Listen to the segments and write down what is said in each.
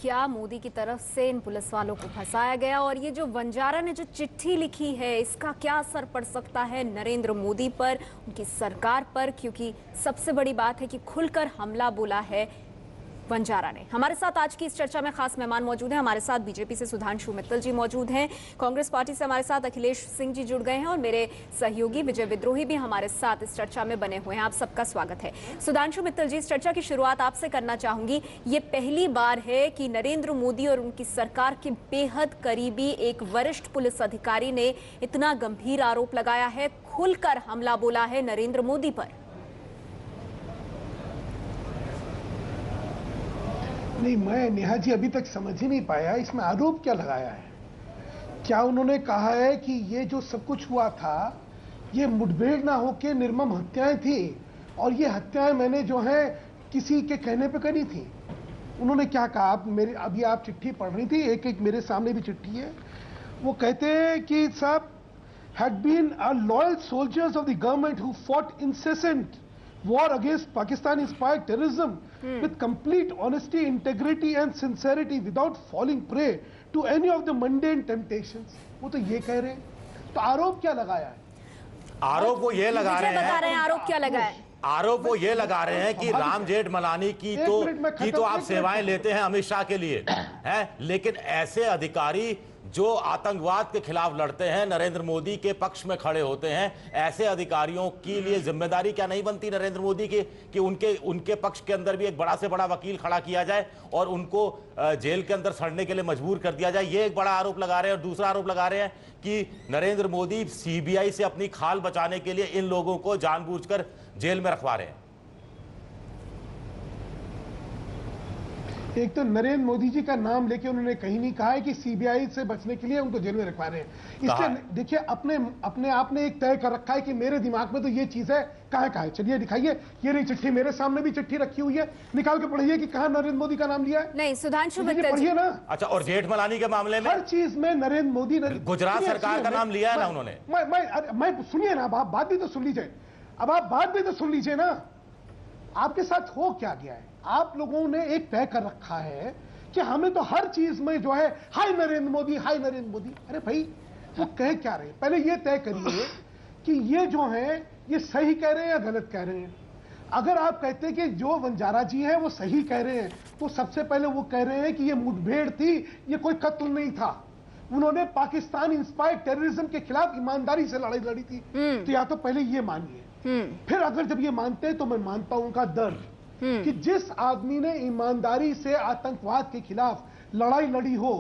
क्या मोदी की तरफ से इन पुलिस वालों को फंसाया गया और ये जो वंजारा ने जो चिट्ठी लिखी है इसका क्या असर पड़ सकता है नरेंद्र मोदी पर, उनकी सरकार पर, क्योंकि सबसे बड़ी बात है कि खुलकर हमला बोला है वंजारा ने। हमारे साथ आज की इस चर्चा में खास मेहमान मौजूद हैं। हमारे साथ बीजेपी से सुधांशु मित्तल जी मौजूद हैं, कांग्रेस पार्टी से हमारे साथ अखिलेश सिंह जी जुड़ गए हैं और मेरे सहयोगी विजय विद्रोही भी हमारे साथ इस चर्चा में बने हुए हैं। आप सबका स्वागत है। सुधांशु मित्तल जी, इस चर्चा की शुरुआत आपसे करना चाहूंगी। ये पहली बार है कि नरेंद्र मोदी और उनकी सरकार के बेहद करीबी एक वरिष्ठ पुलिस अधिकारी ने इतना गंभीर आरोप लगाया है, खुलकर हमला बोला है नरेंद्र मोदी पर। नहीं, मैं नेहा जी अभी तक समझ ही नहीं पाया इसमें आरोप क्या लगाया है। क्या उन्होंने कहा है कि ये जो सब कुछ हुआ था ये मुठभेड़ ना होके निर्मम हत्याएं थी और ये हत्याएं मैंने जो है किसी के कहने पे करी थी? उन्होंने क्या कहा? आप मेरे अभी आप चिट्ठी पढ़ रही थी, एक एक मेरे सामने भी चिट्ठी है। वो कहते हैं कि साहब had been our loyal soldiers of the government who fought incessant war against Pakistan-inspired terrorism with complete honesty, integrity and sincerity without falling prey to any of the mundane temptations। वो तो ये कह रहे हैं। तो आरोप क्या लगाया है? आरोप वो ये लगा रहे हैं, आरोप क्या लगा है? आरोप वो ये लगा रहे हैं कि राम जेठमलानी की तो आप सेवाएं लेते हैं अमित शाह के लिए हैं, लेकिन ऐसे अधिकारी जो आतंकवाद के खिलाफ लड़ते हैं, नरेंद्र मोदी के पक्ष में खड़े होते हैं, ऐसे अधिकारियों के लिए जिम्मेदारी क्या नहीं बनती नरेंद्र मोदी की कि उनके पक्ष के अंदर भी एक बड़ा से बड़ा वकील खड़ा किया जाए और उनको जेल के अंदर सड़ने के लिए मजबूर कर दिया जाए? ये एक बड़ा आरोप लगा रहे हैं। और दूसरा आरोप लगा रहे हैं कि नरेंद्र मोदी सीबीआई से अपनी खाल बचाने के लिए इन लोगों को जानबूझकर जेल में रखवा रहे हैं। एक तो नरेंद्र मोदी जी का नाम लेके उन्होंने कहीं नहीं कहा है कि सीबीआई से बचने के लिए उनको जेल में रखवा रहे हैं। इसलिए देखिए अपने आप ने एक तय कर रखा है कि मेरे दिमाग में तो ये चीज है, कहाँ है? चलिए दिखाइए। ये रही चिट्ठी, मेरे सामने भी चिट्ठी रखी हुई है, निकाल के पढ़िए कि कहाँ नरेंद्र मोदी का नाम लिया है। नहीं, सुधांशु मित्तल पढ़िए ना। अच्छा, और जेठमलानी के मामले में हर चीज में नरेंद्र मोदी गुजरात सरकार का नाम लिया है ना उन्होंने। मैं सुनिए ना, आप बात भी तो सुन लीजिए। अब आप बात भी तो सुन लीजिए ना। आपके साथ हो क्या गया है? आप लोगों ने एक तय कर रखा है कि हमें तो हर चीज में जो है हाय नरेंद्र मोदी, हाय नरेंद्र मोदी। अरे भाई, वो कह क्या रहे हैं? पहले ये तय करिए कि ये जो है ये सही कह रहे हैं या गलत कह रहे हैं। अगर आप कहते हैं कि जो वंजारा जी हैं वो सही कह रहे हैं, तो सबसे पहले वो कह रहे हैं कि ये मुठभेड़ थी, ये कोई कत्ल नहीं था। उन्होंने पाकिस्तान इंस्पायर्ड टेररिज्म के खिलाफ ईमानदारी से लड़ाई लड़ी थी। तो या तो पहले ये मानिए, फिर अगर जब ये मानते हैं तो मैं मानता हूं उनका दर्द कि जिस आदमी ने ईमानदारी से आतंकवाद के खिलाफ लड़ाई लड़ी हो,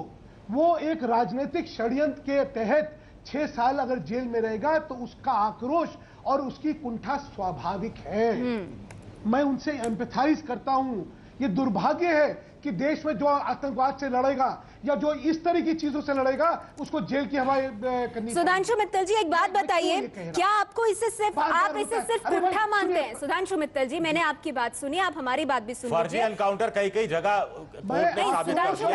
वो एक राजनीतिक षड्यंत्र के तहत 6 साल अगर जेल में रहेगा तो उसका आक्रोश और उसकी कुंठा स्वाभाविक है। मैं उनसे एम्पैथाइज करता हूं। ये दुर्भाग्य है कि देश में जो आतंकवाद से लड़ेगा या जो इस तरह की चीजों से लड़ेगा उसको जेल की हवा करनी। सुधांशु मित्तल जी, एक बात बताइए, क्या आपको इसे सिर्फ कुंठा मानते हैं? सुधांशु मित्तल जी, मैंने आपकी बात सुनी, आप हमारी बात भी सुनिए। फर्जी एनकाउंटर कई जगह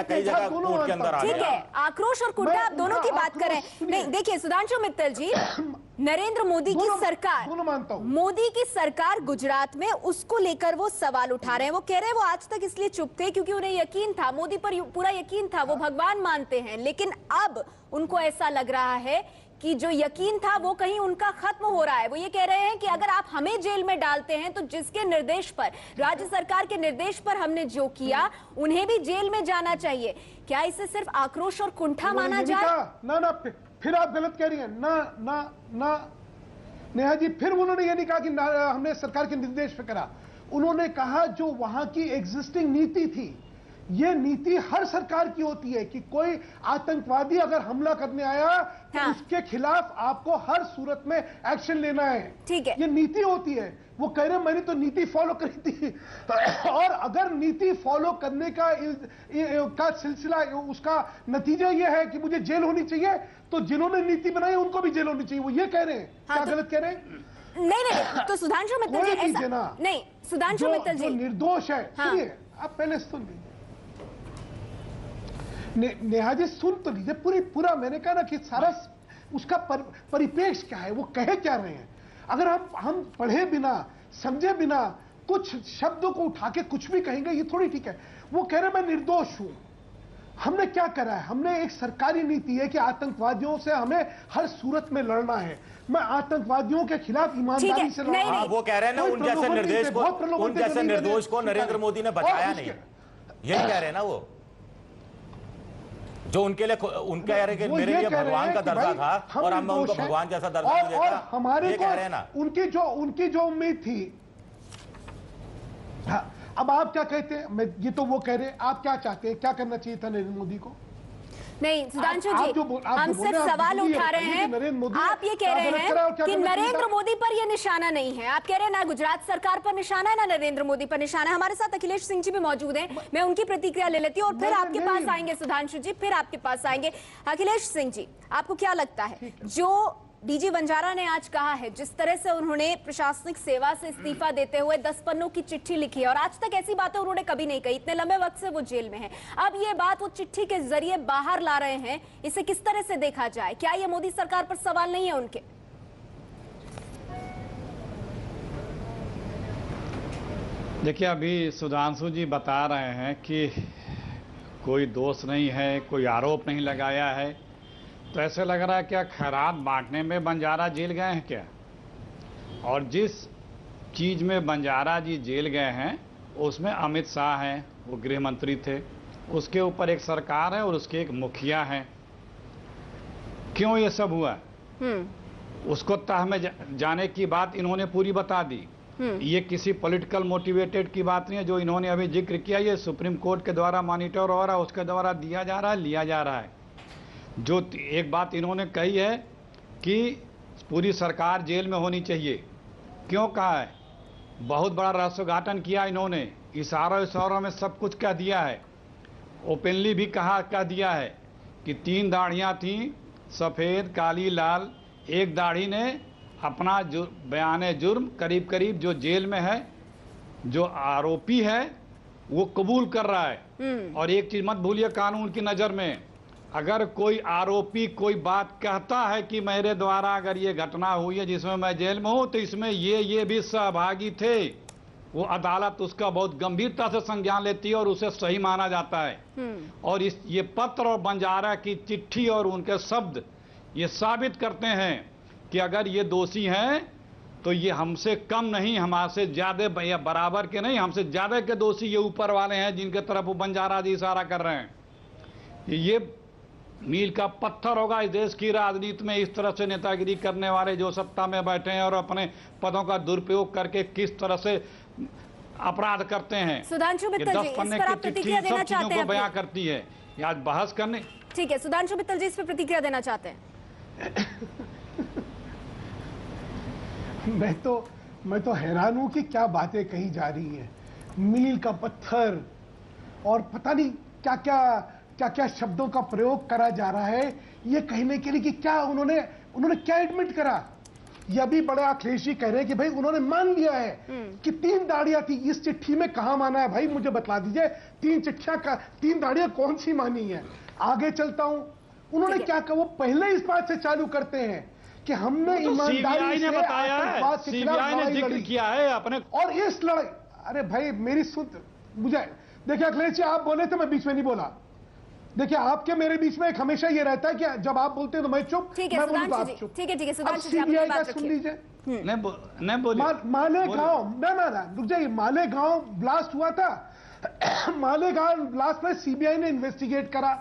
कई जगह कोर्ट के अंदर आ गया। ठीक है, आक्रोश और कुंठा आप दोनों की बात करें। नहीं, देखिए सुधांशु मित्तल जी, नरेंद्र मोदी की सरकार, मोदी की सरकार गुजरात में, उसको लेकर वो सवाल उठा रहे हैं। वो कह रहे हैं वो आज तक इसलिए चुप थे क्योंकि उन्हें यकीन था, मोदी पर पूरा यकीन था, वो भगवान मानते हैं। लेकिन अब उनको ऐसा लग रहा है कि जो यकीन था वो कहीं उनका खत्म हो रहा है। वो ये कह रहे हैं कि अगर आप हमें जेल में डालते हैं तो जिसके निर्देश पर, राज्य सरकार के निर्देश पर हमने जो किया, उन्हें भी जेल में जाना चाहिए। क्या इसे सिर्फ आक्रोश और कुंठा माना जाए? ना, फिर आप गलत कह रही हैं। ना नेहा जी, फिर उन्होंने ये नहीं कहा कि हमने सरकार के निर्देश पे करा। उन्होंने कहा जो वहां की एग्जिस्टिंग नीति थी, ये नीति हर सरकार की होती है कि कोई आतंकवादी अगर हमला करने आया तो उसके खिलाफ आपको हर सूरत में एक्शन लेना है। ठीक है, ये नीति होती है। वो कह रहे हैं मैंने तो नीति फॉलो करी थी और अगर नीति फॉलो करने का सिलसिला, उसका नतीजा ये है कि मुझे जेल होनी चाहिए, तो जिन्होंने नीति बनाई उनको भी जेल होनी चाहिए। वो ये कह रहे हैं। क्या गलत कह रहे हैं? नहीं, तो सुधांशु मित्तल जी ऐसा नहीं। सुधांशु मित्तल जी निर्दोष है। सुनिए, आप पहले सुन लीजिए। नेहा जी सुन तो लीजिए पूरा मैंने कहा ना कि सारा उसका परिपेक्ष क्या है, वो कहे क्या रहे हैं। अगर हम पढ़े बिना, समझे बिना कुछ शब्दों को उठा के कुछ भी कहेंगे, ये थोड़ी ठीक है। वो कह रहे मैं निर्दोष हूं, हमने क्या करा है? हमने एक सरकारी नीति है कि आतंकवादियों से हमें हर सूरत में लड़ना है। मैं आतंकवादियों के खिलाफ ईमानदारी से लड़ा। हाँ, वो कह रहे हैं ना, उन जैसे निर्दोष को नरेंद्र मोदी ने बचाया नहीं, यही कह रहे हैं ना वो, जो उनके लिए उनके मेरे लिए भगवान का दर्जा था और हम उनको भगवान जैसा दर्जा नहीं देता, हमारे ये कह रहे हैं ना। उनकी जो उम्मीद थी। हाँ, अब आप क्या कहते हैं? मैं ये तो वो कह रहे हैं, आप क्या चाहते हैं? क्या करना चाहिए था नरेंद्र मोदी को? नहीं सुधांशु जी, हम सिर्फ सवाल उठा रहे हैं। आप ये कह रहे हैं कि नरेंद्र मोदी पर ये निशाना नहीं है। आप कह रहे हैं ना गुजरात सरकार पर निशाना है, ना नरेंद्र मोदी पर निशाना है। हमारे साथ अखिलेश सिंह जी भी मौजूद हैं, मैं उनकी प्रतिक्रिया ले लेती हूँ और फिर आपके पास आएंगे सुधांशु जी, फिर आपके पास आएंगे। अखिलेश सिंह जी, आपको क्या लगता है जो डीजी वंजारा ने आज कहा है, जिस तरह से उन्होंने प्रशासनिक सेवा से इस्तीफा देते हुए 10 पन्नों की चिट्ठी लिखी है और आज तक ऐसी बातें उन्होंने कभी नहीं कही, इतने लंबे वक्त से वो जेल में हैं, अब ये बात वो चिट्ठी के जरिए बाहर ला रहे हैं, इसे किस तरह से देखा जाए? क्या ये मोदी सरकार पर सवाल नहीं है उनके? देखिए, अभी सुधांशु जी बता रहे हैं कि कोई दोष नहीं है, कोई आरोप नहीं लगाया है, तो ऐसे लग रहा है क्या खैरात बांटने में बंजारा जेल गए हैं क्या? और जिस चीज में बंजारा जी जेल गए हैं उसमें अमित शाह हैं, वो गृह मंत्री थे, उसके ऊपर एक सरकार है और उसके एक मुखिया हैं। क्यों ये सब हुआ? उसको तह में जाने की बात इन्होंने पूरी बता दी। ये किसी पॉलिटिकल मोटिवेटेड की बात नहीं है जो इन्होंने अभी जिक्र किया। ये सुप्रीम कोर्ट के द्वारा मॉनिटर हो रहा है, उसके द्वारा दिया जा रहा है, लिया जा रहा है। जो एक बात इन्होंने कही है कि पूरी सरकार जेल में होनी चाहिए। क्यों कहा है? बहुत बड़ा रहस्योद्घाटन किया इन्होंने, इशारों में सब कुछ कह दिया है। ओपनली भी कह दिया है कि 3 दाढ़ियां थीं, सफ़ेद, काली, लाल। एक दाढ़ी ने अपना बयान जुर्म करीब करीब जो जेल में है, जो आरोपी है, वो कबूल कर रहा है। और एक चीज मत भूलिए, कानून की नज़र में अगर कोई आरोपी कोई बात कहता है कि मेरे द्वारा अगर ये घटना हुई है जिसमें मैं जेल में हूं, तो इसमें ये भी सहभागी थे, वो अदालत उसका बहुत गंभीरता से संज्ञान लेती है और उसे सही माना जाता है। और ये पत्र और बंजारा की चिट्ठी और उनके शब्द ये साबित करते हैं कि अगर ये दोषी हैं तो ये हमसे कम नहीं, हमसे ज्यादा या बराबर के नहीं, हमसे ज्यादा के दोषी ये ऊपर वाले हैं जिनके तरफ वो बंजारा जी इशारा कर रहे हैं। ये मील का पत्थर होगा इस देश की राजनीति में, इस तरह से नेतागिरी करने वाले जो सत्ता में बैठे हैं और अपने पदों का दुरुपयोग करके किस तरह से अपराध करते हैं। सुधांशु मित्तल जी, इस पर आप प्रतिक्रिया देना चाहते हैं? बयां करती है आज बहस करने। ठीक है, सुधांशु मित्तल जी इस पर प्रतिक्रिया देना चाहते हैं? मैं तो हैरान हूं कि क्या बातें कही जा रही हैं। मील का पत्थर और पता नहीं क्या क्या शब्दों का प्रयोग करा जा रहा है ये कहने के लिए कि क्या उन्होंने क्या एडमिट करा। ये अभी बड़े अखिलेश जी कह रहे हैं कि भाई उन्होंने मान लिया है कि 3 दाढ़ियां थी। इस चिट्ठी में कहां माना है भाई, मुझे बतला दीजिए। 3 दाढ़ियां कौन सी मानी है? आगे चलता हूं, उन्होंने क्या कहा, वो पहले इस बात से चालू करते हैं कि हमने ईमानदारी से आतंकवाद के खिलाफ लड़ाई किया है अपने। और इस लड़ाई, अरे भाई मेरी मुझे देखिए अखिलेश जी, आप बोले थे मैं बीच में नहीं बोला। देखिए आपके मेरे बीच में एक हमेशा ये रहता है कि जब आप बोलते हैं तो मैं चुप, मैं बोलूं तो आप चुप। ठीक है सुधांशु जी, सीबीआई का सुन लीजिए। नहीं बोलिए। मालेगांव ना रुक जाइए, मालेगांव ब्लास्ट हुआ था। मालेगांव ब्लास्ट में सीबीआई ने इन्वेस्टिगेट करा,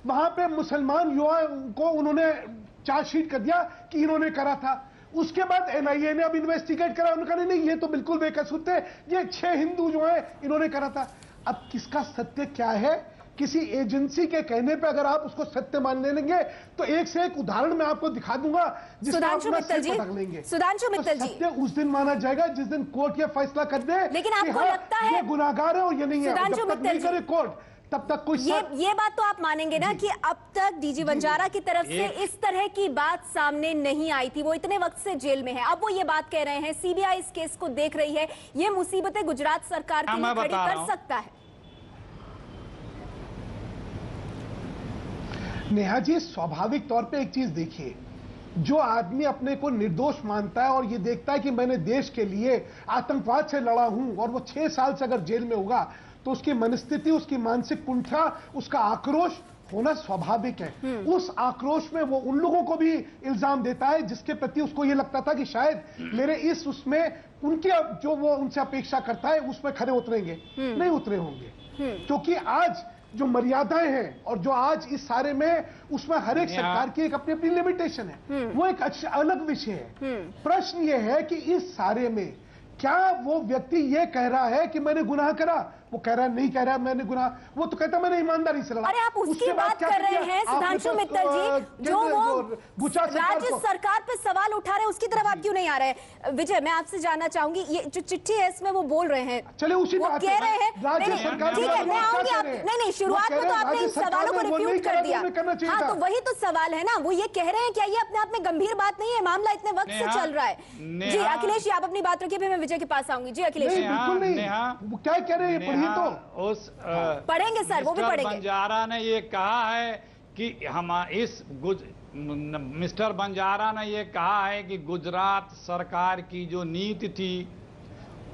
वहां पे मुसलमान युवा को उन्होंने चार्जशीट कर दिया कि इन्होंने करा था। उसके बाद एनआईए ने अब इन्वेस्टिगेट करा, उन्होंने कहा नहीं ये तो बिल्कुल बेकसूर थे, ये 6 हिंदू जो है इन्होंने करा था। अब किसका सत्य क्या है? किसी एजेंसी के कहने पे अगर आप उसको सत्य मान लेंगे तो एक से एक उदाहरण मैं आपको दिखा दूंगा जिसमें आप पटक लेंगे। सुधांशु मित्तल जी, सत्य उस दिन माना जाएगा जिस दिन कोर्ट ये फैसला कर दे। लेकिन आपको लगता है ये गुनाहगार है और ये नहीं है, जब तक नहीं करे कोर्ट तब तक कुछ ये बात तो आप मानेंगे ना कि अब तक डीजी वंजारा की तरफ से इस तरह की बात सामने नहीं आई थी। वो इतने वक्त से जेल में है, अब वो ये बात कह रहे हैं सीबीआई इस केस को देख रही है, ये मुसीबतें गुजरात सरकार के लिए खड़ी कर सकता है। नेहा जी, स्वाभाविक तौर पे एक चीज देखिए, जो आदमी अपने को निर्दोष मानता है और ये देखता है कि मैंने देश के लिए आतंकवाद से लड़ा हूं और वो 6 साल से अगर जेल में होगा तो उसकी मनस्थिति, उसकी मानसिक कुंठा, उसका आक्रोश होना स्वाभाविक है। उस आक्रोश में वो उन लोगों को भी इल्जाम देता है जिसके प्रति उसको ये लगता था कि शायद मेरे इस उसमें उनके जो वो उनसे अपेक्षा करता है उसमें खरे उतरेंगे, नहीं उतरे होंगे। क्योंकि आज जो मर्यादाएं हैं और जो आज इस सारे में उसमें हर एक सरकार की एक अपनी अपनी लिमिटेशन है, वो एक अलग विषय है। प्रश्न ये है कि इस सारे में क्या वो व्यक्ति ये कह रहा है कि मैंने गुनाह करा? वो कह रहा है नहीं कह रहा है मैंने गुनाह, वो तो कहता मैंने ईमानदारी से लड़ा। अरे आप उसकी बात कर रहे हैं सुधांशु मित्तल जी, जो वो राज्य सरकार पे सवाल उठा रहे हैं, उसकी तरफ आप क्यों नहीं आ रहे हैं? विजय, मैं आपसे जानना चाहूंगी, ये जो चिट्ठी है इसमें वो बोल रहे हैं, चले उसी वो कह रहे हैं, ठीक है मैं आऊंगी आप, नहीं शुरुआत में तो आपने इन सवालों को रिफ्यूट कर दिया। हाँ, तो वही तो सवाल है ना, वो ये कह रहे हैं क्या ये अपने आप में गंभीर बात नहीं है? मामला इतने वक्त से चल रहा है। जी अखिलेश जी, आप अपनी बात रखिए, फिर मैं विजय के पास आऊंगी। जी अखिलेश, बिल्कुल नहीं, क्या कह रहे हैं उस पढ़ेंगे सर, वो भी पढ़ेंगे। बंजारा ने ये कहा है कि हम इस मिस्टर बंजारा ने ये कहा है कि गुजरात सरकार की जो नीति थी,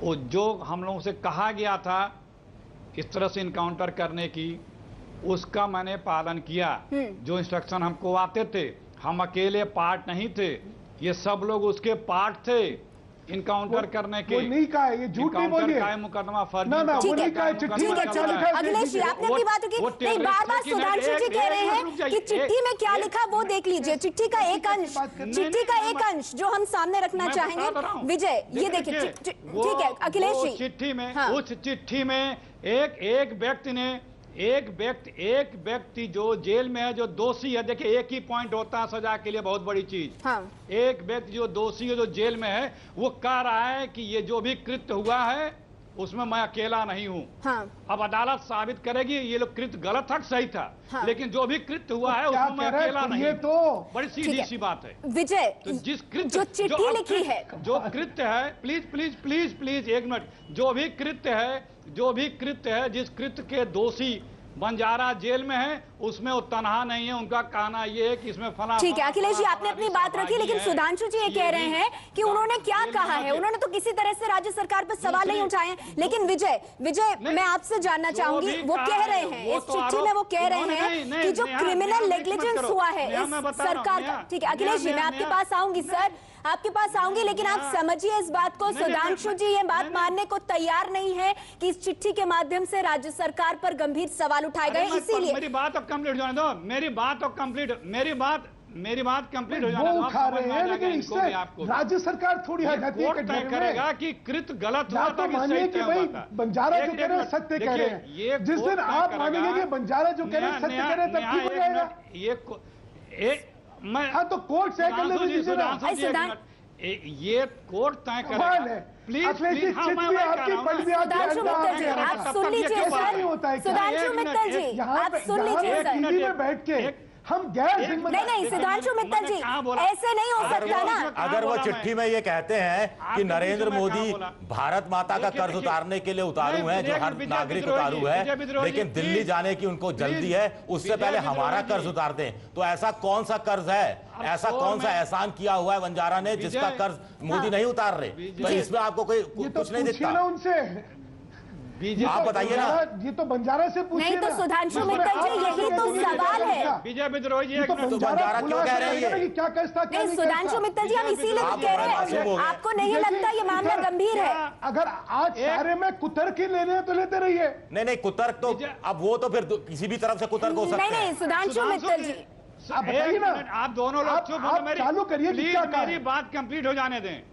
वो जो हम लोगों से कहा गया था इस तरह से इनकाउंटर करने की, उसका मैंने पालन किया। जो इंस्ट्रक्शन हमको आते थे, हम अकेले पार्ट नहीं थे, ये सब लोग उसके पार्ट थे इनकाउंटर करने के। वो नहीं कहा है, ये झूठ नहीं बोलिए। मुकदमा फर्जी। ना वो नहीं कहा है, चिट्ठी में क्या लिखा है? अखिलेश जी, आपने अपनी बात की नहीं, बार-बार सुधांशु जी कह रहे हैं कि चिट्ठी में क्या लिखा वो देख लीजिए। चिट्ठी का एक अंश जो हम सामने रखना चाहेंगे। विजय, ये देखिए, ठीक है अखिलेश जी, चिट्ठी में, उस चिट्ठी में एक व्यक्ति जो जेल में है, जो दोषी है, देखिए एक ही पॉइंट होता है सजा के लिए बहुत बड़ी चीज। एक व्यक्ति जो दोषी है, जो जेल में है, वो कह रहा है कि ये जो भी कृत्य हुआ है उसमें मैं अकेला नहीं हूँ। अब अदालत साबित करेगी ये लोग कृत्य गलत था सही था, लेकिन जो भी कृत्य हुआ है उसमें मैं अकेला नहीं। ये तो बड़ी सीधी सी बात है विजय। तो जिस कृत्य, जो चिट्ठी लिखी है, जो कृत्य है, प्लीज एक मिनट, जो भी कृत्य है, जिस कृत्य के दोषी बंजारा जेल में है, उसमें वो तनहा नहीं है। उनका कहना ये है कि इसमें फला। ठीक है अखिलेश जी, आपने अपनी बात रखी, लेकिन सुधांशु जी ये कह रहे हैं कि उन्होंने क्या कहा है। उन्होंने तो किसी तरह से राज्य सरकार पर सवाल नहीं उठाए हैं। लेकिन विजय, मैं आपसे जानना चाहूंगी, वो कह रहे हैं इस चिट्ठी में, वो कह रहे हैं कि जो क्रिमिनल नेग्लिजेंस हुआ है इस सरकार का। ठीक है अखिलेश जी, मैं आपके पास आऊंगी सर, आपके पास आऊंगी, लेकिन आप समझिए इस बात को, सुधांशु जी ये बात मानने को तैयार नहीं है कि इस चिट्ठी के माध्यम से राज्य सरकार पर गंभीर सवाल उठाए गए। इसीलिए मेरी बात अब कंप्लीट होने दो, मेरी बात कंप्लीट हो जाने दो। वो उठा रहे हैं, लेकिन इससे राज्य सरकार थोड़ी हटाती है, तय करेगा कि कृत्य गलत हुआ था कि सही कि भाई बंजारा जो कह रहे हैं सत्य कह रहे हैं। जिस दिन आप मानेंगे कि बंजारा जो कह रहे हैं सत्य कह रहे हैं, तब ठीक हो जाएगा। हाँ तो कोर्ट तय कर ले दीजिए ना, ये कोर्ट तय करेगा। प्लीज सुधांशु मित्तल जी, आप सुन लीजिए सर, सुधांशु मित्तल जी आप सुन लीजिए सर, बैठ के हम गैर जिम्मेदार नहीं सुधांशु मित्तल जी, ऐसे नहीं हो सकता ना। अगर वो चिट्ठी में ये कहते हैं कि नरेंद्र मोदी भारत माता का कर्ज उतारने के लिए उतारू है, जो हर नागरिक उतारू है, लेकिन दिल्ली जाने की उनको जल्दी है, उससे पहले हमारा कर्ज उतार दें, तो ऐसा कौन सा कर्ज है, ऐसा कौन सा एहसान किया हुआ है बंजारा ने जिसका कर्ज मोदी नहीं उतार रहे? तो इसमें आपको कोई कुछ नहीं दिखता? उनसे आप बताइए ना। ये तो बंजारा से पूछिए नहीं तो सुधांशु मित्तल जी, यही तो सवाल है। विजय विद्रोही जी, तो बंजारा क्यों कह रहे हैं क्या कहता? नहीं सुधांशु मित्तल जी, हम इसीलिए तो कह रहे हैं, आपको नहीं लगता ये मामला गंभीर है? अगर आज सारे में कुतर्क ही लेने तो लेते रहिए। नहीं कुतर्क तो अब वो तो फिर किसी भी तरफ से कुतर्क हो सकता है। नहीं सुधांशु मित्तल जी, आप बताइए ना, आप दोनों लोग चुप होकर चालू करिए, मेरी बात कंप्लीट हो जाने दें,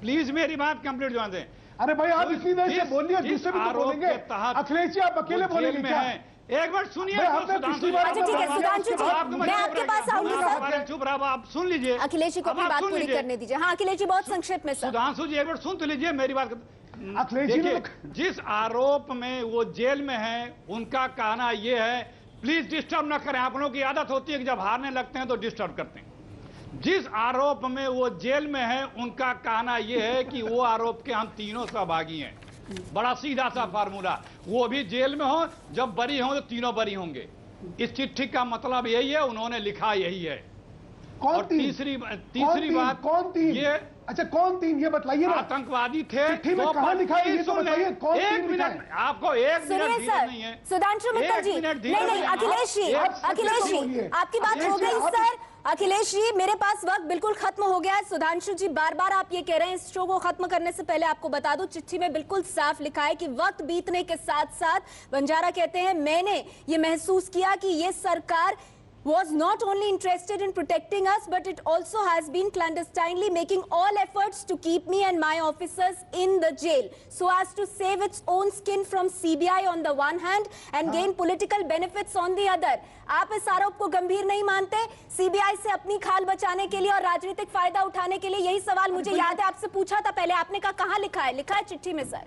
प्लीज मेरी बात कंप्लीट हो जाने दें। अरे भाई आप इतनी देर से बोलिए, दूसरे भी तो बोलेंगे। अखिलेश जी आप अकेले बोलेंगे क्या? एक मिनट सुनिए। अच्छा ठीक है सुधांशु जी, मैं आपके पास आऊंगी सर। चुप रहा, आप सुन लीजिए। अखिलेश जी को अपनी बात पूरी करने दीजिए। हाँ अखिलेश जी, बहुत संक्षेप में सर। सुधांशु जी एक मिनट सुन तो लीजिए मेरी बात। अखिलेश जी जिस आरोप में वो जेल में है, उनका कहना ये है, प्लीज डिस्टर्ब न करें। आप लोगों की आदत होती है कि जब हारने लगते हैं तो डिस्टर्ब करते हैं। जिस आरोप में वो जेल में है, उनका कहना यह है कि वो आरोप के हम तीनों सहभागी हैं। बड़ा सीधा सा फार्मूला, वो भी जेल में हो, जब बरी हो तो तीनों बरी होंगे। इस चिट्ठी का मतलब यही है, उन्होंने लिखा यही है। और तीसरी बात, कौन थी? ये अच्छा कौन 3 ये बताइए ना। आतंकवादी थे। चिट्ठी में कहां लिखा है ये तो बताइए, कौन 3 लिखा है? आपको 1 मिनट नहीं है। सुधांशु मित्तल जी, नहीं अखिलेश जी, आपकी बात हो गई सर। अखिलेश जी, मेरे पास वक्त बिल्कुल खत्म हो गया है। सुधांशु जी, बार बार आप ये कह रहे हैं। इस शो को खत्म करने से पहले आपको बता दूं, चिट्ठी में बिल्कुल साफ लिखा है कि वक्त बीतने के साथ साथ बंजारा कहते हैं, मैंने ये महसूस किया कि ये सरकार was not only interested in protecting us, but it also has been clandestinely making all efforts to keep me and my officers in the jail, so as to save its own skin from CBI on the one hand and gain political benefits on the other. आप इस आरोप को गंभीर नहीं मानते? CBI से अपनी खाल बचाने के लिए और राजनीतिक फायदा उठाने के लिए? यही सवाल मुझे याद है आपसे पूछा था पहले, आपने कहा कहां लिखा है? लिखा है चिट्ठी में सर।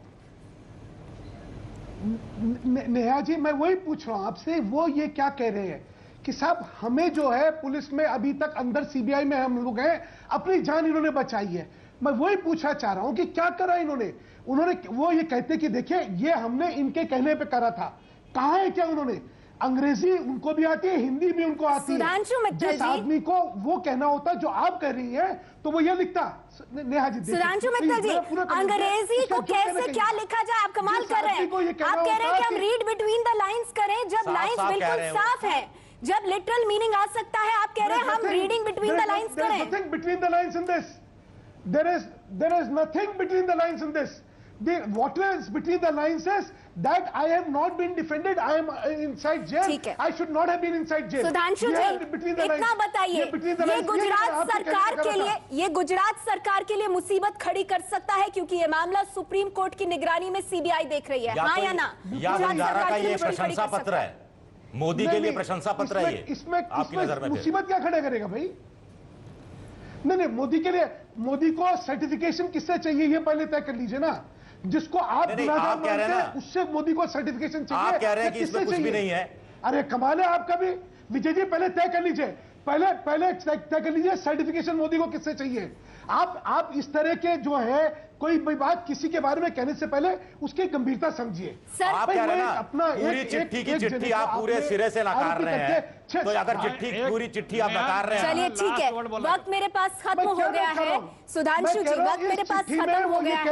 नेहा जी, मैं वही पूछ रहा हूं आपसे, वो ये क्या कह रहे हैं कि साहब हमें जो है पुलिस में अभी तक अंदर सीबीआई में हम लोग हैं, अपनी जान इन्होंने बचाई है। मैं वही पूछना चाह रहा हूं कि क्या करा इन्होंने। वो ये कहते कि देखिए ये हमने इनके कहने पे करा था। कहां है क्या उन्होंने? अंग्रेजी उनको भी आती है, हिंदी भी उनको आती है। जिस आदमी को वो कहना होता जो आप कह रही हैं, तो वो ये लिखता। नेहा जी, सुधांशु मित्तल जी, अंग्रेजी को कैसे क्या लिखा जाए? आप कमाल कर रहे हैं। आप कह रहे हैं कि हम रीड बिटवीन द लाइंस करें, जब लाइंस बिल्कुल साफ है, जब लिटरल मीनिंग आ सकता है। आप कह रहे हैं हम रीडिंग बिटवीन द लाइंस करें। Nothing between the lines in this. There is nothing between the lines in this. What is between the lines is that I have not been defended. I am inside jail. I should not have been inside jail. Sudhanshu ji, इतना बताइए, ये गुजरात सरकार के लिए मुसीबत खड़ी कर सकता है, क्योंकि ये मामला सुप्रीम कोर्ट की निगरानी में सीबीआई देख रही है। हाँ या ना? या बंजारा का ये प्रशंसा पत्र है, मोदी के लिए प्रशंसा पत्र है ये। इसमें आपकी नजर में मुसीबत क्या खड़ा करेगा भाई? नहीं, मोदी के लिए, मोदी को सर्टिफिकेशन किससे चाहिए ये पहले तय कर लीजिए ना। जिसको आप कह रहे हैं उससे मोदी को सर्टिफिकेशन चाहिए। आप कह रहे हैं कि इसमें कुछ भी नहीं है। अरे कमाल है आपका भी। विजय जी पहले तय कर लीजिए, पहले तय कर लीजिए सर्टिफिकेशन मोदी को किससे चाहिए। आप इस तरह के जो है कोई भी बात किसी के बारे में कहने से पहले उसकी गंभीरता समझिए। आप कह रहे हैं ना पूरी चिट्ठी की चिट्ठी आप पूरे सिरे से नकार रहे हैं, तो अगर पूरी चिट्ठी आप नकार रहे हैं। चलिए ठीक है, वक्त मेरे पास खत्म हो गया है। सुधांशु जी, वक्त मेरे पास खत्म हो गया है।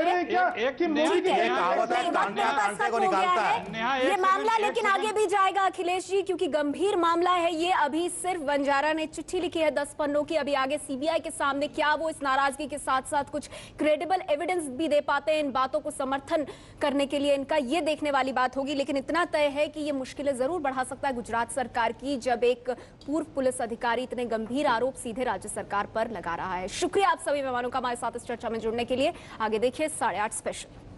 ये मामला लेकिन आगे भी जाएगा अखिलेश जी, क्योंकि गंभीर मामला है ये। अभी सिर्फ बंजारा ने चिट्ठी लिखी है 10 पन्नों की। अभी आगे सीबीआई के सामने क्या वो इस नाराजगी के साथ साथ कुछ क्रेडिबल एविडेंस भी दे पाते हैं इन बातों को समर्थन करने के लिए, इनका ये देखने वाली बात होगी। लेकिन इतना तय है कि ये मुश्किलें जरूर बढ़ा सकता है गुजरात सरकार की, जब एक पूर्व पुलिस अधिकारी इतने गंभीर आरोप सीधे राज्य सरकार पर लगा रहा है। शुक्रिया आप सभी मेहमानों का हमारे साथ इस चर्चा में जुड़ने के लिए। आगे देखिए 8:30 स्पेशल।